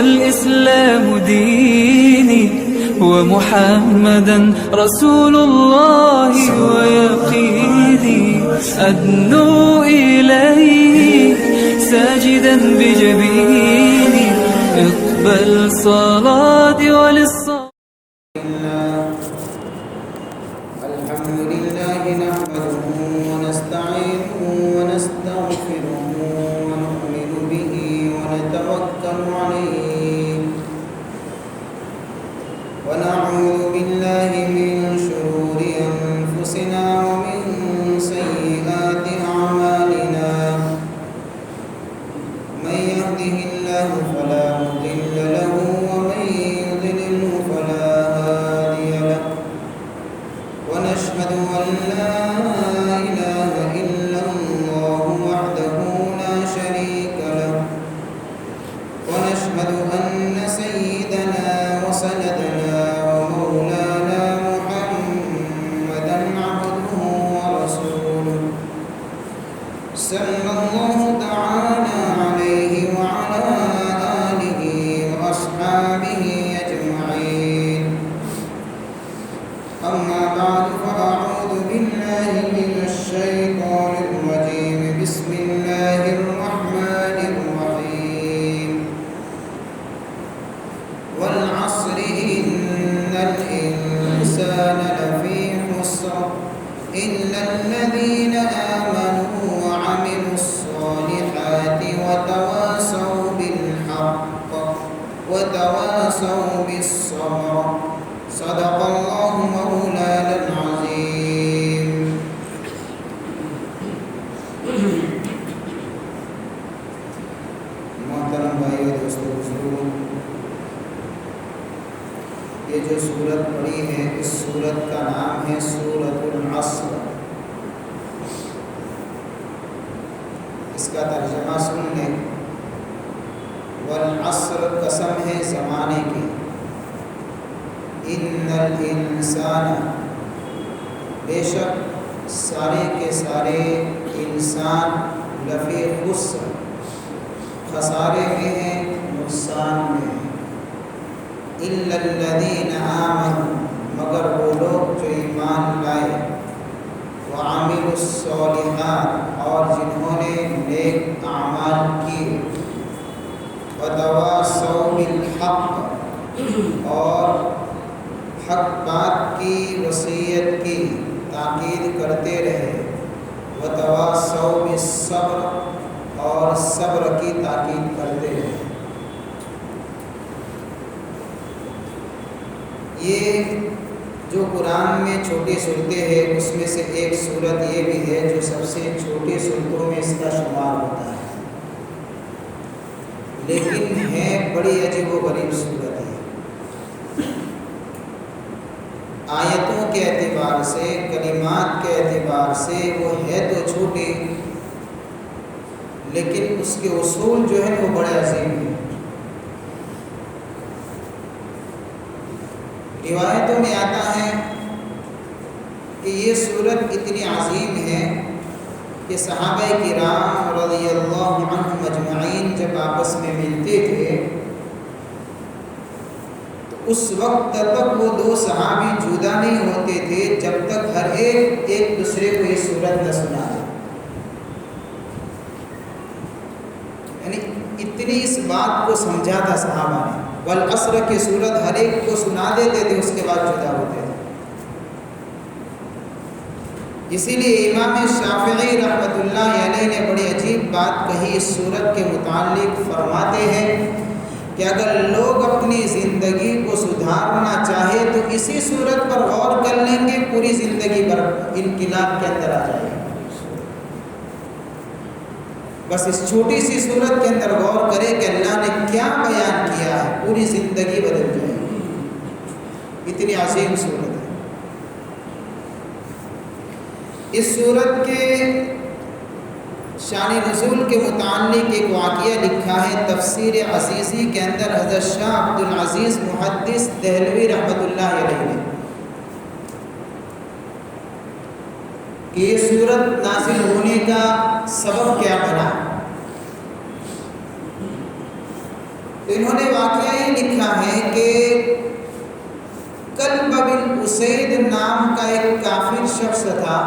والإسلام ديني ومحمدا رسول الله ويقيني أدنو إليه ساجدا بجبيني اقبل صلاتي وللصلاة. الحمد لله نحمده ونستعينه ونستغفره ونؤمن به ونتوكل عليه ونعوذ بالله من شرور أنفسنا ومن سيئات أعمالنا من يهده الله فلا مضل له ومن يضلله فلا هادي له ونشهد أن لا إله إلا الله وحده لا شريك له ونشهد أن سيدنا وسندنا ومولانا محمدا عبده ورسوله صلى الله تعالى عليه وعلى آله وأصحابه أجمعين. أما بعد فأعوذ بالله من الشيطان الرجيم. بسم الله الرحمن الرحيم. والعصر إن الإنسان لفي خسر إلا الذين آمنوا وعملوا الصالحات وتواصوا بالحق وتواصوا بالصبر. صدق الله مولانا العظيم. محترم بھائیو دوستو بزرگوں، یہ جو سورت پڑھی ہے اس سورت کا نام ہے سورۃ العصر. اس کا ترجمہ سن لیں. والعصر قسم ہے زمانے کی. ان الانسان بے شک سارے کے سارے انسان لفی خسر خسارے میں ہیں، نقصان میں ہیں. الا الذین آمنوا مگر وہ لوگ جو ایمان لائے، وعملوا الصالحات اور جنہوں نے نیک اعمال کیے، وتواصوا بالحق اور حق بات کی وصیت کی تاکید کرتے رہے، وتواصوا بالصبر اور صبر کی تاکید کرتے رہے. یہ جو قرآن میں چھوٹی صورتیں ہیں اس میں سے ایک صورت یہ بھی ہے جو سب سے چھوٹی صورتوں میں اس کا شمار ہوتا ہے، لیکن ہے بڑی عجیب و غریب صورت ہے. آیتوں کے اعتبار سے، کلمات کے اعتبار سے وہ ہے تو چھوٹی، لیکن اس کے اصول جو ہے وہ بڑے عظیم ہیں. روایتوں میں آتا ہے کہ یہ صورت اتنی عظیم ہے کہ صحابہ کرام رضی اللہ عنہم اجمعین جب آپس میں ملتے تھے تو اس وقت تک وہ دو صحابی جدا نہیں ہوتے تھے جب تک ہر ایک دوسرے کو یہ صورت نہ سنا دے. یعنی اتنی اس بات کو سمجھا تھا صحابہ نے. والعصر کی صورت ہر ایک کو سنا دیتے تھے، اس کے بعد جدا ہوتے تھے. اسی لیے امام شافعی رحمۃ اللہ علیہ نے بڑی عجیب بات کہی اس صورت کے متعلق. فرماتے ہیں کہ اگر لوگ اپنی زندگی کو سدھارنا چاہے تو اسی صورت پر غور کر لیں گے، پوری زندگی پر انقلاب کے اندر آ جائے گا. بس اس چھوٹی سی صورت کے اندر غور کرے کہ اللہ نے کیا بیان کیا ہے، پوری زندگی بدل جائے گی. اتنی عظیم صورت ہے. اس صورت کے شان نزول کے متعلق ایک واقعہ لکھا ہے تفسیر عزیزی کے اندر حضرت شاہ عبد العزیز محدث دہلوی رحمۃ اللہ علیہ نے کہ یہ صورت نازل ہونے کا سبب کیا بنا. تو انہوں نے واقعہ یہ لکھا ہے کہ کلب بن اسید نام کا ایک کافر شخص تھا،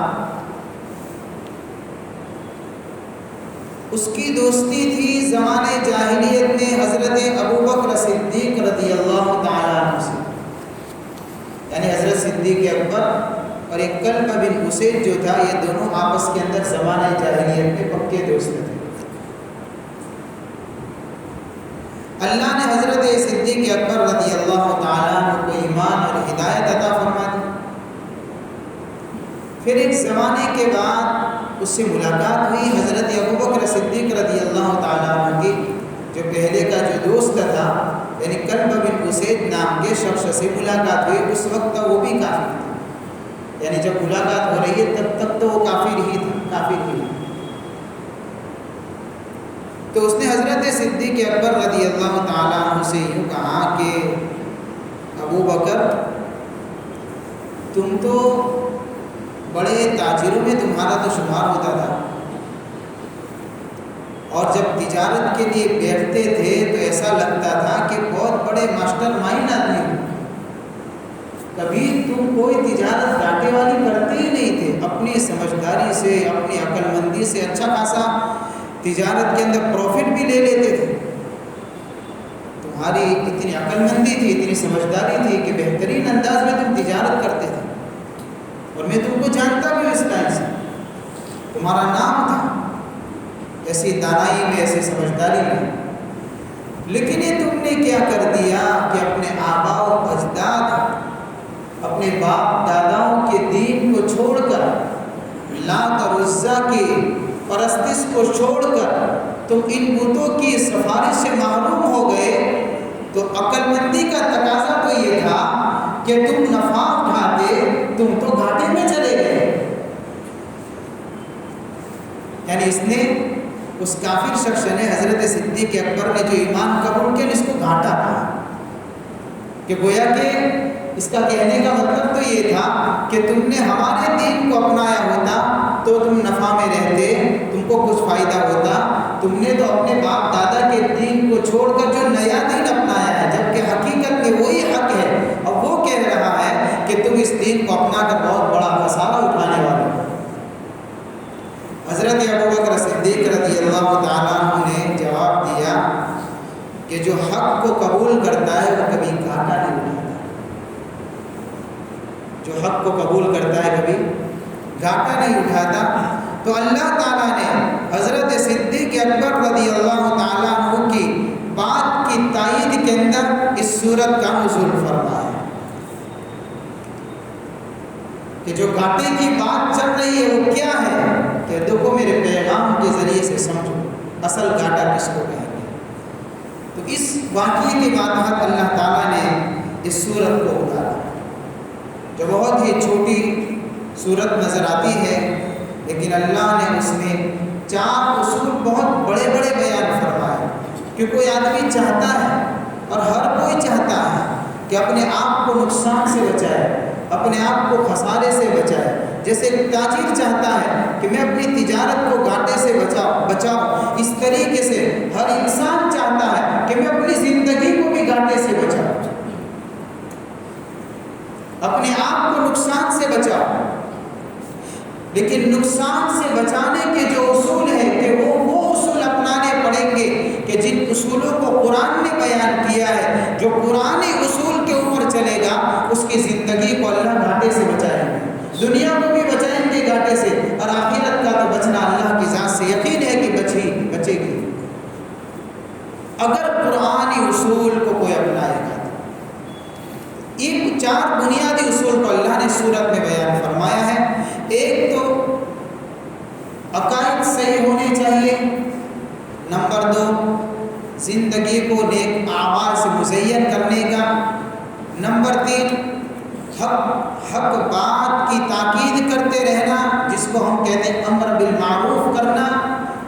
اس کی دوستی تھی زمانے جاہلیت میں حضرت ابو بکر صدیق رضی اللہ تعالیٰ عنہ سے، یعنی حضرت صدیق اکبر اور ایک کلب بن اسید جو تھا، یہ دونوں آپس کے اندر زمانہ جاہلیت میں پکے دوست تھے۔ اللہ نے حضرت صدیق اکبر رضی اللہ تعالیٰ عنہ کو ایمان اور ہدایت عطا فرما دی۔ پھر ایک زمانے کے بعد اس سے ملاقات ہوئی، حضرت ابو بکر صدیق رضی اللہ تعالیٰ عنہ کی جو پہلے کا جو دوست تھا، یعنی کلب بن اسید نام کے شخص سے ملاقات ہوئی۔ اس وقت وہ بھی کافر تھا، یعنی جب ملاقات ہو رہی ہے تب تک تو وہ کافر ہی تھا۔ تو اس نے حضرت صدیق اکبر رضی اللہ تعالیٰ عنہ سے یوں کہا کہ ابو بکر، تم تو بڑے تاجروں میں تمہارا تو شمار ہوتا تھا، اور جب تجارت کے لیے بیٹھتے تھے تو ایسا لگتا تھا کہ بہت بڑے ماسٹر مائنڈ آدمی ہو۔ کبھی تم کوئی تجارت گھاٹے والی کرتے ہی نہیں تھے، اپنی سمجھداری سے، اپنی عقل مندی سے اچھا خاصا تجارت کے اندر پروفٹ بھی لے لیتے تھے۔ تمہاری اتنی عقل مندی تھی، اتنی سمجھداری تھی کہ بہترین انداز میں تم تجارت کرتے تھے، اور میں تم کو جانتا بھی اس ٹائم سے، تمہارا نام تھا ایسی دانائی میں، ایسی سمجھداری میں۔ لیکن یہ تم نے کیا کر دیا کہ اپنے آباء و اجداد، اپنے باپ داداؤں کے دین کو چھوڑ کر، لات اور عزا کی پرستش کو چھوڑ کر تم ان بتوں کی سفارش سے محروم ہو گئے۔ تو عقل مندی کا تقاضا تو یہ تھا کہ تم نفع اٹھاتے، تم تو گھاٹے میں چلے گئے۔ یعنی اس نے، اس کافر شخص نے، حضرت صدیق اکبر نے جو ایمان قبول کیا، اس کو گھاٹا کہا، کہ گویا کہ اس کا کہنے کا مطلب تو یہ تھا کہ تم نے ہمارے دین کو اپنایا ہوتا تو تم نفع میں رہتے، تم کو کچھ فائدہ ہوتا۔ تم نے تو اپنے باپ دادا کے دین کو چھوڑ کر جو نیا دین اپنایا ہے، جبکہ حقیقت میں وہی حق ہے، اور وہ کہہ رہا ہے کہ تم اس دین کو اپنا کر بہت بڑا خسارہ اٹھانے والے ہو۔ حضرت ابو بکر صدیق رضی اللہ تعالیٰ عنہ نے جواب دیا کہ جو حق کو قبول کرتا ہے وہ کبھی گھاٹا نہیں اٹھاتا، جو حق کو قبول کرتا ہے کبھی گھاٹا نہیں اٹھاتا۔ تو اللہ تعالیٰ نے حضرت صدیق اکبر رضی اللہ تعالیٰ عنہ کی بات کی تائید کے اندر اس سورت کا نزول فرمایا کہ جو گھاٹے کی بات چل رہی ہے وہ کیا ہے، کہ دیکھو میرے پیغام کے ذریعے سے سمجھو اصل گھاٹا کس کو کہیں گے۔ تو اس واقعے کے بعد اللہ تعالیٰ نے اس سورت کو اتارا، جو بہت ہی چھوٹی سورت نظر آتی ہے، لیکن اللہ نے اس میں 4 اصول بہت بڑے بڑے بیان فرمائے، کہ کوئی آدمی چاہتا ہے، اور ہر کوئی چاہتا ہے کہ اپنے آپ کو نقصان سے بچائے، اپنے آپ کو خسارے سے بچائے۔ جیسے تاجر چاہتا ہے کہ میں اپنی تجارت کو گھاٹے سے بچاؤں، اس طریقے سے ہر انسان چاہتا ہے کہ میں اپنی زندگی کو بھی گھاٹے سے بچاؤں، اپنے آپ کو نقصان سے بچاؤ۔ لیکن نقصان سے بچانے کے جو اصول ہیں کہ وہ اصول اپنانے پڑیں گے کہ جن اصولوں کو قرآن نے بیان کیا ہے۔ جو قرآن اصول کے اوپر چلے گا اس کی زندگی کو اللہ گھاٹے سے بچائیں گے، دنیا کو بھی بچائیں گے گھاٹے سے، اور آخرت کا تو بچنا اللہ کی ذات سے یقین ہے کہ بچے گی، اگر قرآنی اصول کو کوئی اپنائے گا۔ ان 4 بنیادی اصول کو اللہ نے سورت میں بیان فرمایا ہے۔ ایک تو عقائد صحیح ہونے چاہیے، نمبر 2 زندگی کو نیک اعمال سے مزین کرنے کا، نمبر 3 حق بات کی تاکید کرتے رہنا جس کو ہم کہتے ہیں امر بالمعروف کرنا،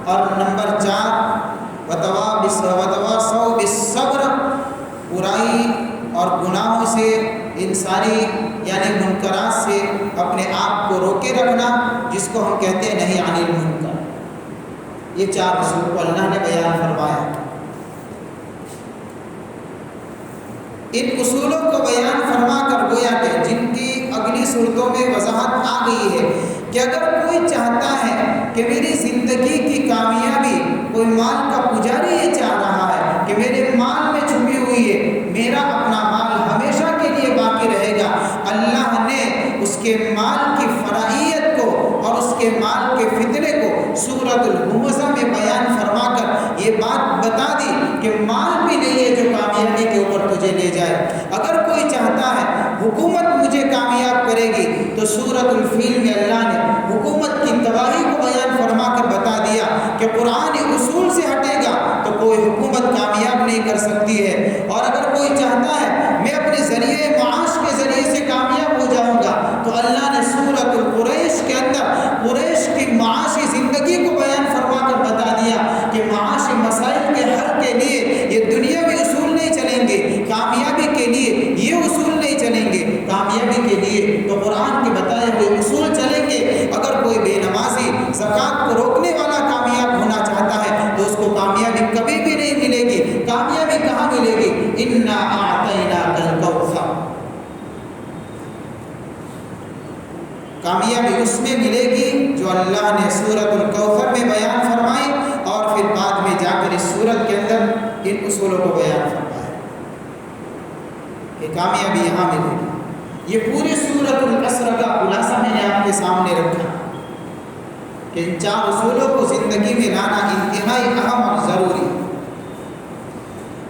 اور نمبر 4 وتواصوا بالصبر، برائی اور گناہوں سے، ان ساری یعنی منکرات سے اپنے آپ کو روکے رکھنا جس کو ہم کہتے ہیں نہی عن المنکر۔ یہ 4 اصول کو اللہ نے بیان فرمایا۔ ان اصولوں کو بیان فرما کر گویا کہ جن کی اگلی صورتوں میں وضاحت آ گئی ہے کہ اگر کوئی چاہتا ہے کہ میری زندگی کی کامیابی، کوئی مال کا پجاری یہ چاہ رہا ہے کہ میرے مال میں چھپی ہوئی ہے، میرا اپنا مال ہمیشہ کے لیے باقی رہے گا، اللہ نے اس کے مال کی فرعیت کو اور اس کے مال کے فتنے کو سورۃ الہمزہ میں بیان فرما کر یہ بات بتا دی کہ مال بھی نہیں ہے جو کامیابی کے اوپر تجھے لے جائے۔ اگر کوئی چاہتا ہے حکومت مجھے کامیاب کرے گی تو سورۃ الفیل میں اللہ نے حکومت کی تباہی کو بیان فرما کر بتا دیا کہ قرآنی اصول سے ہٹے گا تو کوئی حکومت کامیاب نہیں کر سکتی ہے۔ اور اگر کوئی چاہتا ہے میں اپنے ذریعے معاش کے ذریعے سے کامیاب ہو جاؤں گا تو اللہ نے سورۃ القریش کے اندر قریش کی معاشی زندگی کو بیان فرما کر بتا دیا کہ معاشی مسائل کے حل کے لیے یہ دنیاوی اصول نہیں چلیں گے، کامیابی کے لیے یہ اصول نہیں چلیں گے، کامیابی کے لیے تو قرآن کے بتائے ہوئے اصول چلیں گے۔ اگر کوئی بے نمازی زکوٰۃ کو روکنے والا کامیاب ہونا چاہتا ہے تو اس کو کامیابی کبھی بھی نہیں ملے گی۔ کامیابی کہاں ملے گی؟ انا اعطیناک الکوثر، کامیابی اس میں ملے گی جو اللہ نے سورۃ الکوثر میں بیان فرمائی اور پھر بعد میں جا کر اس سورت کے اندر ان اصولوں کو بیان فرمایا کہ کامیابی یہاں ملے گی۔ یہ پوری سورۃ العصر کا خلاصہ میں نے آپ کے سامنے رکھا کہ ان 4 اصولوں کو زندگی میں لانا انتہائی اہم اور ضروری،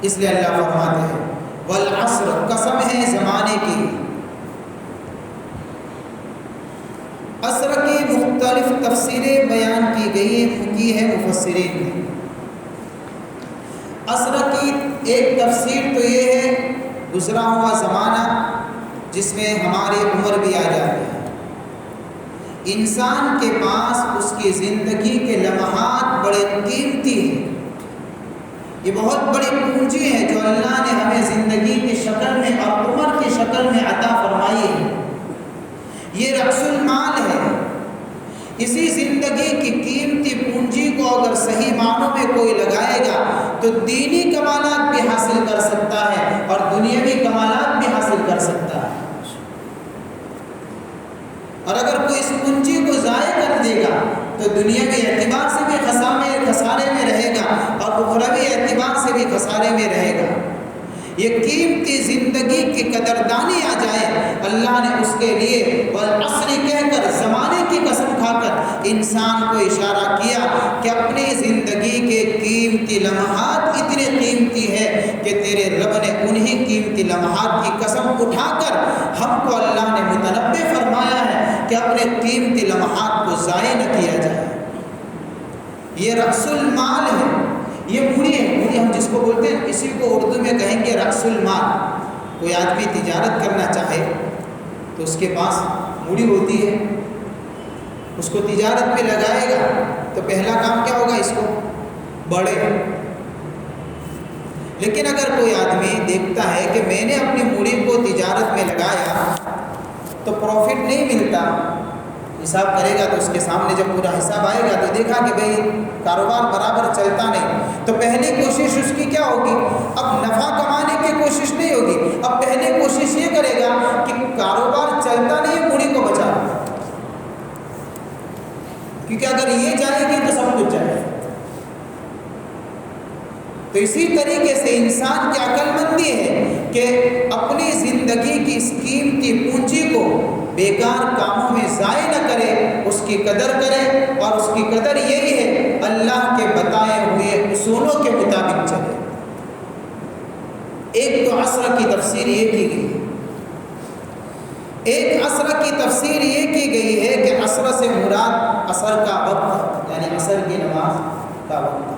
اس لیے اللہ فرماتے ہیں والعصر، قسم ہے زمانے کی۔ عصر کی مختلف تفسیریں بیان کی ہے مفسرین نے۔ عصر کی ایک تفسیر تو یہ ہے گزرا ہوا زمانہ جس میں ہماری عمر بھی آ جاتی ہے۔ انسان کے پاس اس کی زندگی کے لمحات بڑے قیمتی ہیں، یہ بہت بڑی پونجی ہے جو اللہ نے ہمیں زندگی کی شکل میں اور عمر کی شکل میں عطا فرمائی ہے۔ یہ رأس المال ہے۔ اسی زندگی کی قیمتی پونجی کو اگر صحیح معنوں میں کوئی لگائے گا تو دینی کمالات بھی حاصل کر سکتا ہے اور دنیاوی کمالات بھی حاصل کر سکتا ہے۔ اور اگر کوئی اس پونجی کو ضائع کر دے گا تو دنیاوی اعتبار سے بھی خسارے میں رہے گا اور اخروی اعتبار سے بھی خسارے میں رہے گا۔ یہ قیمتی زندگی کی قدردانی آ جائے، اللہ نے اس کے لیے والعصر کہہ کر زمانے کی قسم کھا کر انسان کو اشارہ کیا کہ اپنی زندگی کے قیمتی لمحات اتنے قیمتی ہے کہ تیرے رب نے انہی قیمتی لمحات کی قسم اٹھا کر ہم کو اللہ نے متنبہ فرمایا ہے کہ اپنے قیمتی لمحات کو ضائع نہ کیا جائے۔ یہ رأس المال ہے، یہ موڑی ہے۔ موڑی ہم جس کو بولتے ہیں، اسی کو اردو میں کہیں گے رأس المال۔ کوئی آدمی تجارت کرنا چاہے تو اس کے پاس موڑی ہوتی ہے، اس کو تجارت میں لگائے گا تو پہلا کام کیا ہوگا؟ اس کو بڑھے۔ لیکن اگر کوئی آدمی دیکھتا ہے کہ میں نے اپنی موڑی کو تجارت میں لگایا تو پروفٹ نہیں ملتا، حساب کرے گا تو اس کے سامنے جب پورا حساب آئے گا تو دیکھا کہ بھئی کاروبار برابر چلتا نہیں، تو پہلی کوشش اس کی کیا ہوگی؟ اب نفع کمانے کی کوشش نہیں ہوگی، اب پہلے کوشش یہ کرے گا کہ کاروبار چلتا نہیں، موڑی کو بچا، کیونکہ اگر یہ جائے گی تو سب کچھ جائے۔ تو اسی طریقے سے انسان کی عقل مندی ہے کہ اپنی زندگی کی اس قیمتی پونجی کو بیکار کاموں میں ضائع نہ کرے، اس کی قدر کرے، اور اس کی قدر یہی ہے اللہ کے بتائے ہوئے اصولوں کے مطابق چلے۔ ایک تو عصر کی تفسیر یہ کی گئی ہے، ایک عصر کی تفسیر یہ کی گئی ہے کہ عصر سے مراد عصر کا وقت، یعنی عصر کی نماز کا وقت،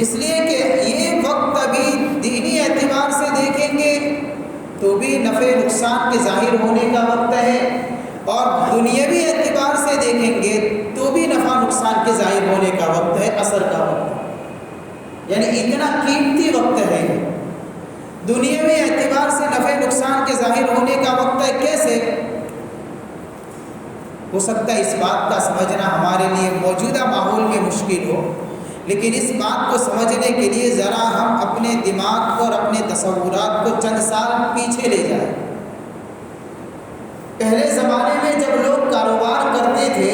اس لیے کہ یہ وقت ابھی دینی اعتبار سے دیکھیں گے تو بھی نفع نقصان کے ظاہر ہونے کا وقت ہے، اور دنیاوی اعتبار سے دیکھیں گے تو بھی نفع نقصان کے ظاہر ہونے کا وقت ہے، عصر کا وقت، یعنی اتنا قیمتی وقت ہے۔ دنیاوی اعتبار سے نفع نقصان کے ظاہر ہونے کا وقت ہے۔ کیسے ہو سکتا ہے؟ اس بات کا سمجھنا ہمارے لیے موجودہ ماحول میں مشکل ہو، لیکن اس بات کو سمجھنے کے لیے ذرا ہم اپنے دماغ اور اپنے تصورات کو چند سال پیچھے لے جائیں۔ پہلے زمانے میں جب لوگ کاروبار کرتے تھے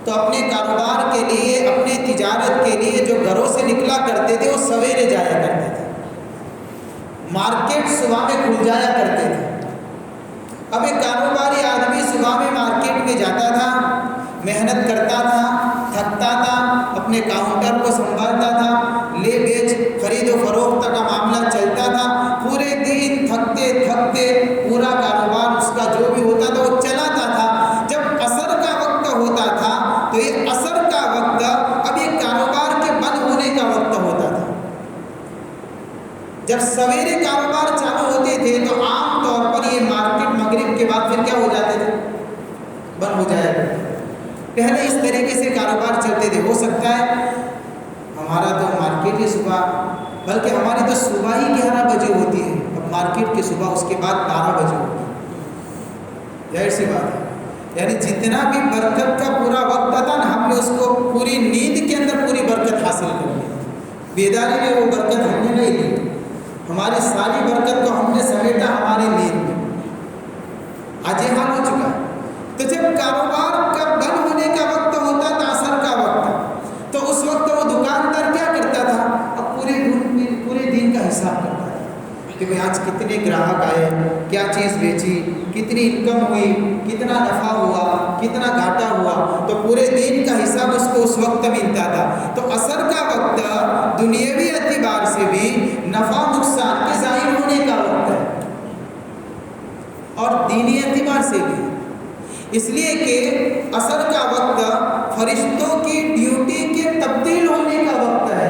تو اپنے کاروبار کے لیے، اپنے تجارت کے لیے جو گھروں سے نکلا کرتے تھے وہ سویرے جایا کرتے تھے، مارکیٹ صبح میں کھل جایا کرتے تھے۔ اب ایک کاروباری آدمی صبح میں مارکیٹ میں جاتا تھا، محنت کرتا تھا، تھکتا تھا، اپنے کاؤنٹر کو سنبھالتا تھا، لے بیچ خرید و فروخت کا معاملہ چلتا تھا، پورے دن تھکتے تھکتے پورا کاروبار اس کا جو بھی ہوتا تھا وہ چلاتا تھا۔ جب عصر کا وقت ہوتا تھا تو یہ عصر کا وقت اب یہ کاروبار کے بند ہونے کا وقت ہوتا تھا۔ جب سویرے کاروبار چالو ہوتے تھے تو عام طور پر یہ مارکیٹ مغرب کے بعد پھر کیا ہو جاتے تھے؟ بند ہو جایا کرتے تھے۔ پہلے اس طریقے سے کاروبار چلتے تھے۔ ہو سکتا ہے ہمارا تو مارکیٹ ہی صبح، بلکہ ہماری تو صبح ہی 11 بجے ہوتی ہے، اب مارکیٹ کی صبح اس کے بعد 12 بجے ہوتی ہے۔ ظاہر سی بات ہے، یعنی جتنا بھی برکت کا پورا وقت تھا نا، ہم نے اس کو پوری نیند کے اندر پوری برکت حاصل کر لی۔ بیداری میں وہ برکت ہم نے نہیں لی، ہماری ساری برکت کو ہم نے سمیٹا ہماری نیند میں۔ آج یہ حال ہو چکا ہے۔ تو جب کاروبار کا بند ہونے کا وقت ہوتا تھا، عصر کا وقت، تو اس وقت وہ دکاندار کیا کرتا تھا؟ اب پورے دن کا حساب کرتا تھا کہ بھئی آج کتنے گراہک آئے، کیا چیز بیچی، کتنی انکم ہوئی، کتنا نفع ہوا، کتنا گھاٹا ہوا، تو پورے دن کا حساب اس کو اس وقت ملتا تھا۔ تو عصر کا وقت دنیاوی اعتبار سے بھی نفع نقصان کے ظاہر ہونے کا وقت ہے اور دینی اعتبار سے بھی، اس لیے کہ عصر کا وقت فرشتوں کی ڈیوٹی کے تبدیل ہونے کا وقت ہے۔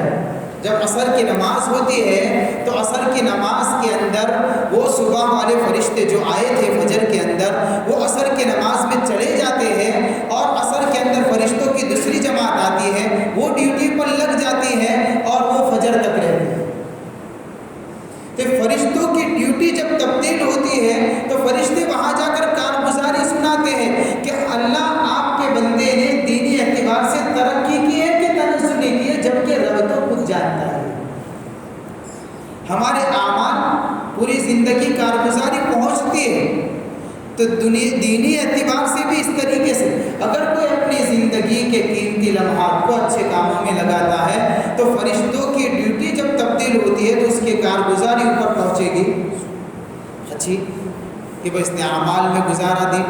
جب عصر کی نماز ہوتی ہے تو عصر کی نماز کے اندر وہ صبح والے فرشتے جو آئے تھے فجر کے اندر، وہ عصر کی نماز میں چلے جاتے ہیں، اور عصر کے اندر فرشتوں کی دوسری جماعت آتی ہے، وہ ڈیوٹی پر لگ جاتی ہے اور وہ فجر تک رہتی ہے۔ کہ فرشتوں کی ڈیوٹی جب تبدیل ہوتی ہے تو فرشتے وہاں جا کر کارگزاری سناتے ہیں کہ اللہ آپ کے بندے نے دینی اعتبار سے ترقی کی ہے کہ تنزلی کی ہے، جبکہ رب تو خود جانتا ہے۔ ہمارے اعمال پوری زندگی کارگزاری پہنچتی ہے، تو دینی اعتبار سے بھی اس طریقے سے اگر کوئی اپنی زندگی کے قیمتی لمحات کو اچھے کاموں میں لگاتا ہے تو فرشتوں کی ڈیوٹی جب تبدیل ہوتی ہے تو اس کی کارگزاری اوپر پہنچے گی اچھی، کہ بس نے اعمال میں گزارا دن،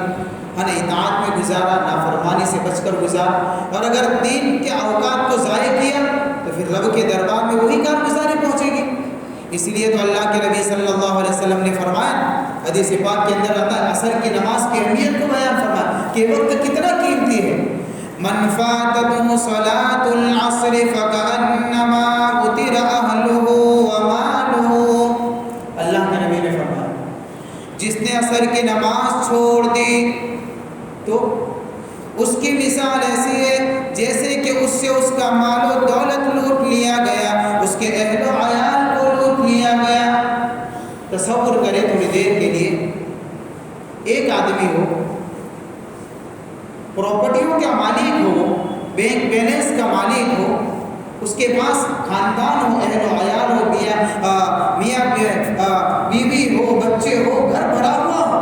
اطاعت میں گزارا، نافرمانی سے بچ کر گزارا، اور اگر دین کے اوقات کو ضائع کیا تو پھر رب کے دربار میں وہی کارگزاری پہنچے گی۔ اس لیے تو اللہ کے نبی صلی اللہ علیہ وسلم نے فرمایا، حدیث پاک کے اندر آتا ہے، عصر کی نماز کی اہمیت کو بیان فرمایا کہ وقت کتنا قیمتی ہے۔ من فاتته صلاة العصر فكأنما قتل أهله وماله، اللہ کے نبی نے فرمایا جس نے عصر کی نماز چھوڑ دی تو اس کی مثال ایسی ہے جیسے کہ اس سے اس کا مال و دولت لوٹ لیا گیا، اس کے اہل و عیال کو لوٹ لیا گیا۔ تصور کریں تھوڑی دیر کے لیے، ایک آدمی ہو، پراپرٹیوں کا مالک ہو، بینک بیلنس کا مالک ہو، اس کے پاس خاندان ہو، اہل و عیال ہو، میاں بیوی ہو، بچے ہو، گھر بھرا ہوا ہو،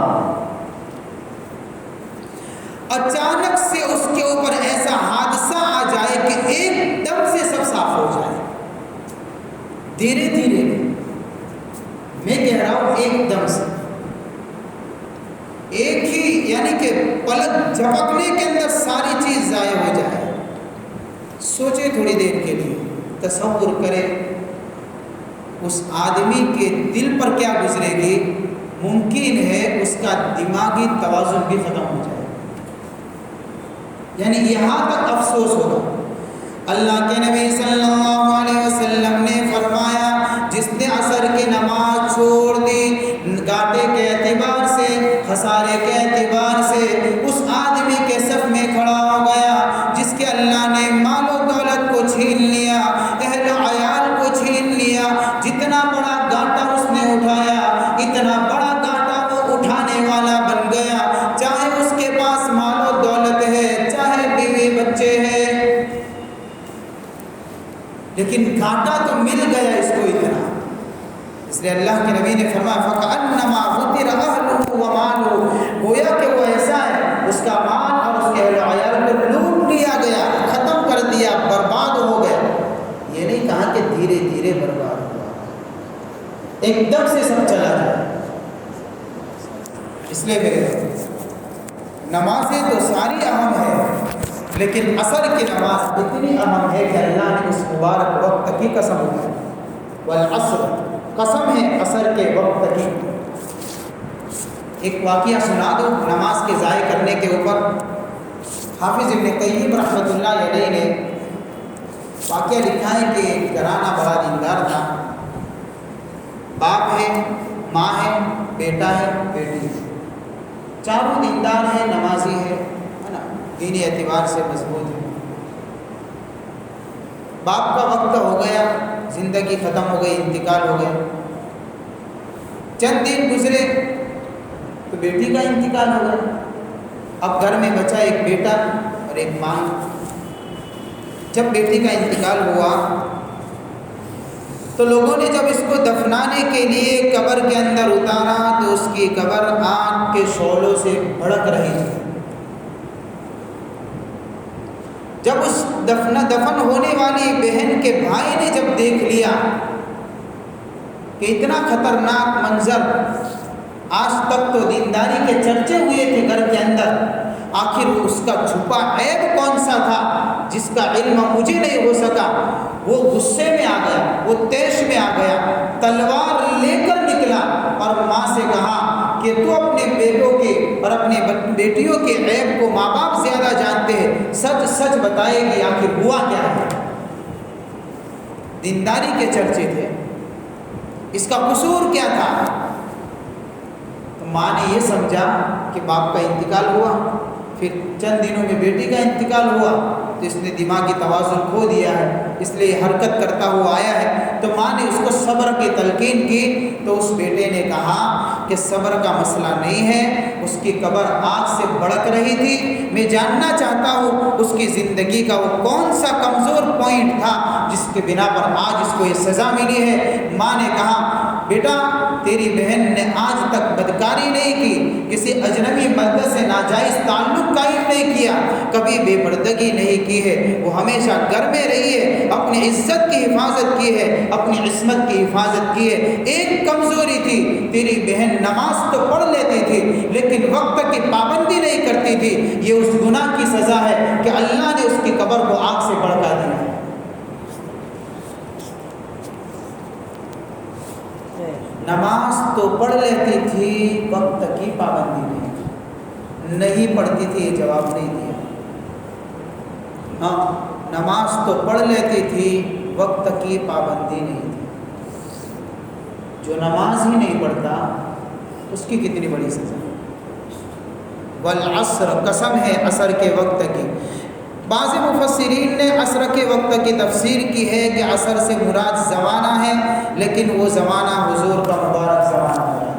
اچانک سے اس کے اوپر ایسا حادثہ آ جائے کہ ایک دم سے سب صاف ہو جائے، دھیرے دھیرے، میں کہہ رہا ہوں ایک دم سے، ایک ہی یعنی کہ پلک جھپکنے کے اندر ساری چیز ضائع ہو جائے۔ سوچے تھوڑی دیر کے لیے، تصور کرے اس آدمی کے دل پر کیا گزرے گی۔ ممکن ہے اس کا دماغی توازن بھی ختم ہو جائے، یعنی یہاں تک افسوس ہوگا۔ اللہ کے نبی صلی اللہ علیہ وسلم نے فرمایا جس نے عصر کی نماز چھوڑ دی، گھاٹے کے اعتبار سے، خسارے کے اعتبار سے اس آدمی کے صف میں کھڑا ہو گیا جس کے اللہ نے مال و دولت کو چھین لیا، اہل و عیال کو چھین لیا۔ جتنا بڑا گھاٹا اس نے اٹھایا، اتنا بڑا گھاٹا وہ اٹھانے والا بن گیا، چاہے اس کے پاس مال و دولت ہے، چاہے بیوی بچے ہیں۔ لیکن گھاٹا تو مل گیا اس کو اتنا. اس لیے اللہ کے نبی نے فرمایا فَكَأَنَّمَا غُتِرَ أَهْلُهُ وَمَالُهُ، گویا کہ وہ ایسا ہے اس کا مال اور اس کے اہل و عیال کو لوٹ لیا گیا، ختم کر دیا، برباد ہو گیا. یہ نہیں کہا کہ دھیرے دھیرے برباد ہوا، ایک دم سے سب چلا گیا. اس لیے میرے نمازیں تو ساری اہم ہے، لیکن عصر کی نماز اتنی اہم ہے کہ اللہ نے اس مبارک وقت کی قسم اٹھائی. والعصر، قسم ہے عصر کے وقت کی. ایک واقعہ سنا دو نماز کے ضائع کرنے کے اوپر. حافظ ابن قیم رحمۃ اللہ علیہ نے واقعہ لکھا ہے کہ گھرانہ بڑا دیندار تھا. باپ ہے، ماں ہے، بیٹا ہے، بیٹی ہے، چاروں دیندار ہیں، نمازی ہے نا، دینی اعتبار سے مضبوط ہے. باپ کا وقت ہو گیا، زندگی ختم ہو گئی، انتقال ہو گیا. چند دن گزرے تو بیٹی کا انتقال ہو گیا. اب گھر میں بچا ایک بیٹا اور ایک ماں. جب بیٹی کا انتقال ہوا تو لوگوں نے جب اس کو دفنانے کے لیے قبر کے اندر اتارا تو اس کی قبر آگ کے شعلوں سے بھڑک رہی تھی. جب اس دفن ہونے والی بہن کے بھائی نے جب دیکھ لیا کہ اتنا خطرناک منظر، آج تک تو دینداری کے چرچے ہوئے تھے گھر کے اندر، آخر اس کا چھپا عیب کون سا تھا جس کا علم مجھے نہیں ہو سکا. وہ غصے میں آ گیا، وہ طیش میں آ گیا، تلوار لے کر نکلا اور ماں سے کہا کہ تو اپنے بیٹوں کے اور اپنے بیٹیوں کے عیب کو ماں باپ زیادہ جانتے ہیں، سچ سچ بتائے گی آخر ہوا کیا ہے. دینداری کے چرچے تھے، اس کا قصور کیا تھا. تو ماں نے یہ سمجھا کہ باپ کا انتقال ہوا، پھر چند دنوں میں بیٹی کا انتقال ہوا تو اس نے دماغی توازن کھو دیا ہے، اس لیے حرکت کرتا ہوا آیا ہے. تو ماں نے اس کو صبر کی تلقین کی تو اس بیٹے نے کہا کہ صبر کا مسئلہ نہیں ہے، اس کی قبر آگ سے بھڑک رہی تھی، میں جاننا چاہتا ہوں اس کی زندگی کا وہ کون سا کمزور پوائنٹ تھا جس کے بنا پر آج اس کو یہ سزا ملی ہے. ماں نے کہا بیٹا تیری بہن نے آج تک بدکاری نہیں کی، کسی اجنبی مرد سے ناجائز تعلق قائم نہیں کیا، کبھی بے پردگی نہیں کی ہے، وہ ہمیشہ گھر میں رہی ہے، اپنی عزت کی حفاظت کی ہے، اپنی عصمت کی حفاظت کی ہے. ایک کمزوری تھی، تیری بہن نماز تو پڑھ لیتی تھی لیکن وقت کی پابندی نہیں کرتی تھی. یہ اس گناہ کی سزا ہے کہ اللہ نے اس کی قبر کو آگ سے بھڑکا دیا. نماز تو پڑھ لیتی تھی، وقت کی پابندی نہیں پڑھتی تھی، یہ جواب نہیں دیا. ہاں نماز تو پڑھ لیتی تھی، وقت کی پابندی نہیں تھی. جو نماز ہی نہیں پڑھتا اس کی کتنی بڑی سزا. والعصر، قسم ہے عصر کے وقت کی. بعض مفسرین نے عصر کے وقت کی تفسیر کی ہے کہ عصر سے مراد زمانہ ہے، لیکن وہ زمانہ حضور کا مبارک زمانہ ہے،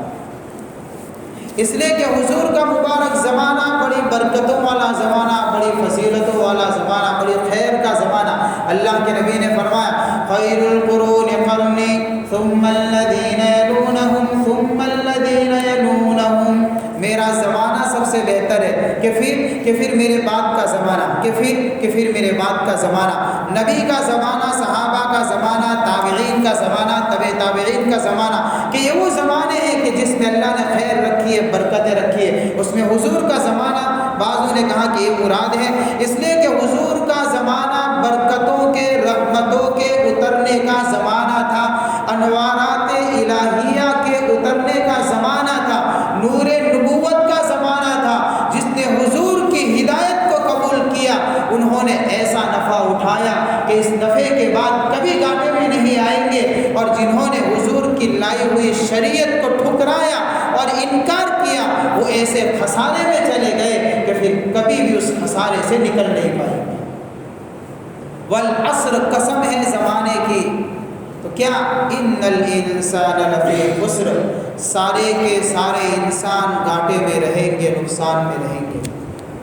اس لیے کہ حضور کا مبارک زمانہ بڑی برکتوں والا زمانہ، بڑی فضیلتوں والا زمانہ، بڑی خیر کا زمانہ. اللہ کے نبی نے فرمایا خیر القرون قرنی ثم الذین یلونہم ثم الذین یلونہم، میرا زمانہ سب سے بہتر ہے کہ پھر میرے بعد کا زمانہ، کہ پھر میرے بعد کا زمانہ. نبی کا زمانہ، صحابہ کا زمانہ، تابعین کا زمانہ، تبع تابعین کا زمانہ، کہ یہ وہ زمانے ہیں کہ جس میں اللہ نے خیر رکھی ہے، برکتیں رکھی ہے. اس میں حضور کا زمانہ بعضوں نے کہا کہ یہ مراد ہے، اس لیے کہ حضور کا زمانہ برکتوں کے، رحمتوں کے اترنے کا زمانہ تھا، انوارات الہیہ کے اترنے کا زمانہ تھا، نور نبوت کا زمانہ تھا. جس نے حضور کی ہدایت کو قبول کیا انہوں نے ایسا نفع اٹھایا کہ اس نفع کے بعد کبھی گھاٹے میں نہیں آئیں گے. اور جنہوں نے حضور کی لائی ہوئی شریعت کو ٹھکرایا اور انکار کیا وہ ایسے خسارے میں چلے گئے کہ پھر کبھی بھی اس خسارے سے نکل نہیں پائیں گے. والعصر، قسم ہے زمانے کی. تو کیا ان الانسان لفی خسر، سارے کے سارے انسان گھاٹے میں رہیں گے، نقصان میں رہیں گے.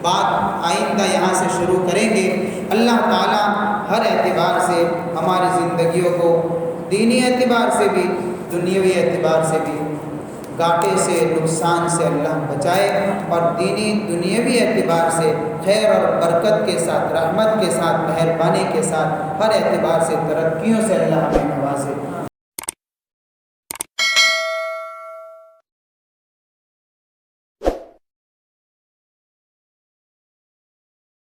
بات آئندہ یہاں سے شروع کریں گے۔ اللہ تعالیٰ ہر اعتبار سے ہماری زندگیوں کو دینی اعتبار سے بھی دنیاوی اعتبار سے بھی گھاٹے سے نقصان سے اللہ بچائے، اور دینی دنیاوی اعتبار سے خیر اور برکت کے ساتھ، رحمت کے ساتھ، مہربانی کے ساتھ، ہر اعتبار سے ترقیوں سے اللہ ہمیں نوازے۔